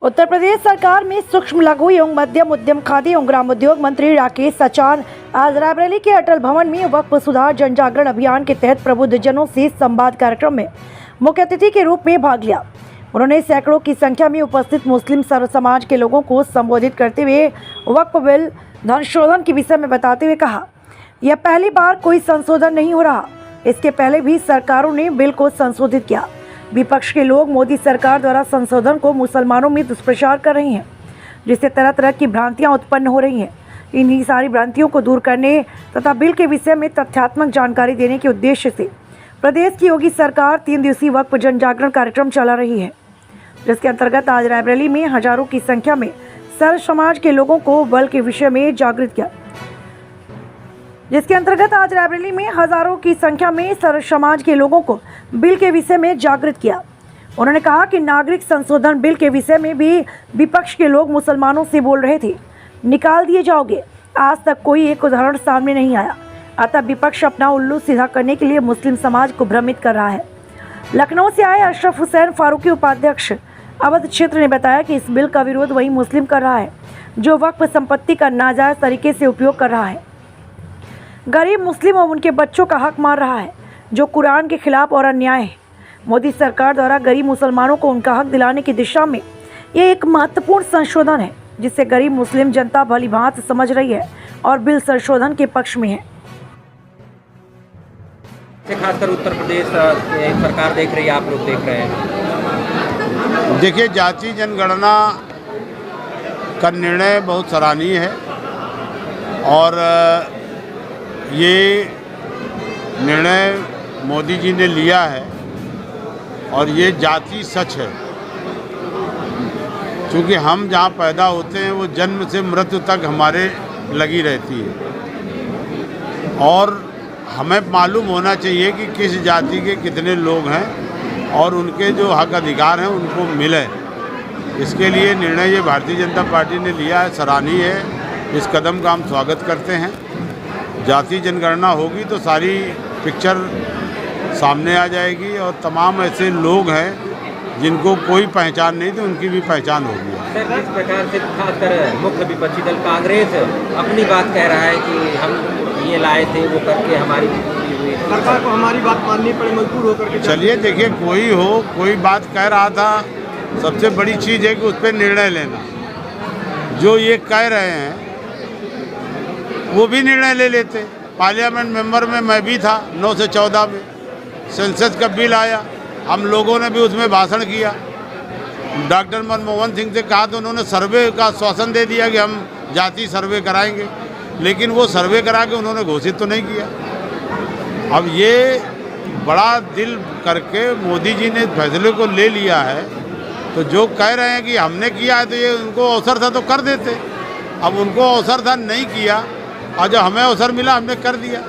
उत्तर प्रदेश सरकार में सूक्ष्म लघु एवं मध्यम उद्यम खादी एवं ग्रामोद्योग मंत्री राकेश सचान आज रायबरेली के अटल भवन में वक्फ सुधार जन जागरण अभियान के तहत प्रबुद्ध जनों से संवाद कार्यक्रम में मुख्य अतिथि के रूप में भाग लिया। उन्होंने सैकड़ों की संख्या में उपस्थित मुस्लिम सर्व समाज के लोगों को संबोधित करते हुए वक्फ बिल धनशोधन के विषय में बताते हुए कहा, यह पहली बार कोई संशोधन नहीं हो रहा। इसके पहले भी सरकारों ने बिल को संशोधित किया। विपक्ष के लोग मोदी सरकार द्वारा संशोधन को मुसलमानों में दुष्प्रचार कर रही हैं, जिससे तरह तरह की भ्रांतियां उत्पन्न हो रही हैं। इन्हीं सारी भ्रांतियों को दूर करने तथा बिल के विषय में तथ्यात्मक जानकारी देने के उद्देश्य से प्रदेश की योगी सरकार 3 दिवसीय वक्फ जन जागरण कार्यक्रम चला रही है, जिसके अंतर्गत आज रायबरेली में हजारों की संख्या में सर्व समाज के लोगों को बिल के विषय में जागृत किया। बिल के विषय में जागृत किया। उन्होंने कहा कि नागरिक संशोधन बिल के विषय में भी विपक्ष के लोग मुसलमानों से बोल रहे थे, निकाल दिए जाओगे। आज तक कोई एक उदाहरण सामने नहीं आया। अतः विपक्ष अपना उल्लू सीधा करने के लिए मुस्लिम समाज को भ्रमित कर रहा है। लखनऊ से आए अशरफ हुसैन फारूकी उपाध्यक्ष अवध क्षेत्र ने बताया कि इस बिल का विरोध वही मुस्लिम कर रहा है जो वक्फ संपत्ति का नाजायज तरीके से उपयोग कर रहा है। गरीब मुस्लिम और उनके बच्चों का हक मार रहा है, जो कुरान के खिलाफ और अन्याय है। मोदी सरकार द्वारा गरीब मुसलमानों को उनका हक दिलाने की दिशा में ये एक महत्वपूर्ण संशोधन है, जिससे गरीब मुस्लिम जनता भली भांति समझ रही है और बिल संशोधन के पक्ष में है। खासकर उत्तर प्रदेश सरकार देख रही है, आप लोग देख रहे हैं। देखिए, जाति जनगणना का निर्णय बहुत सराहनीय है और ये निर्णय मोदी जी ने लिया है और ये जाति सच है, क्योंकि हम जहाँ पैदा होते हैं वो जन्म से मृत्यु तक हमारे लगी रहती है और हमें मालूम होना चाहिए कि किस जाति के कितने लोग हैं और उनके जो हक अधिकार हैं उनको मिले। इसके लिए निर्णय ये भारतीय जनता पार्टी ने लिया है, सराहनीय है। इस कदम का हम स्वागत करते हैं। जाति जनगणना होगी तो सारी पिक्चर सामने आ जाएगी और तमाम ऐसे लोग हैं जिनको कोई पहचान नहीं थी, उनकी भी पहचान होगी। सर, जिस प्रकार से खासकर मुख्य विपक्षी दल कांग्रेस अपनी बात कह रहा है कि हम ये लाए थे, वो करके हमारी सरकार को हमारी बात माननी पड़ी, मजबूर होकर के। चलिए, देखिए, कोई बात कह रहा था, सबसे बड़ी चीज़ है कि उस पर निर्णय लेना। जो ये कह रहे हैं वो भी निर्णय ले लेते। पार्लियामेंट मेंबर में मैं भी था 9 से 14 में। सेंसस का बिल आया, हम लोगों ने भी उसमें भाषण किया। डॉक्टर मनमोहन सिंह से कहा तो उन्होंने सर्वे का आश्वासन दे दिया कि हम जाति सर्वे कराएंगे, लेकिन वो सर्वे करा के उन्होंने घोषित तो नहीं किया। अब ये बड़ा दिल करके मोदी जी ने फैसले को ले लिया है, तो जो कह रहे हैं कि हमने किया है तो ये उनको अवसर था तो कर देते। अब उनको अवसर था, नहीं किया, और जब हमें अवसर मिला हमने कर दिया।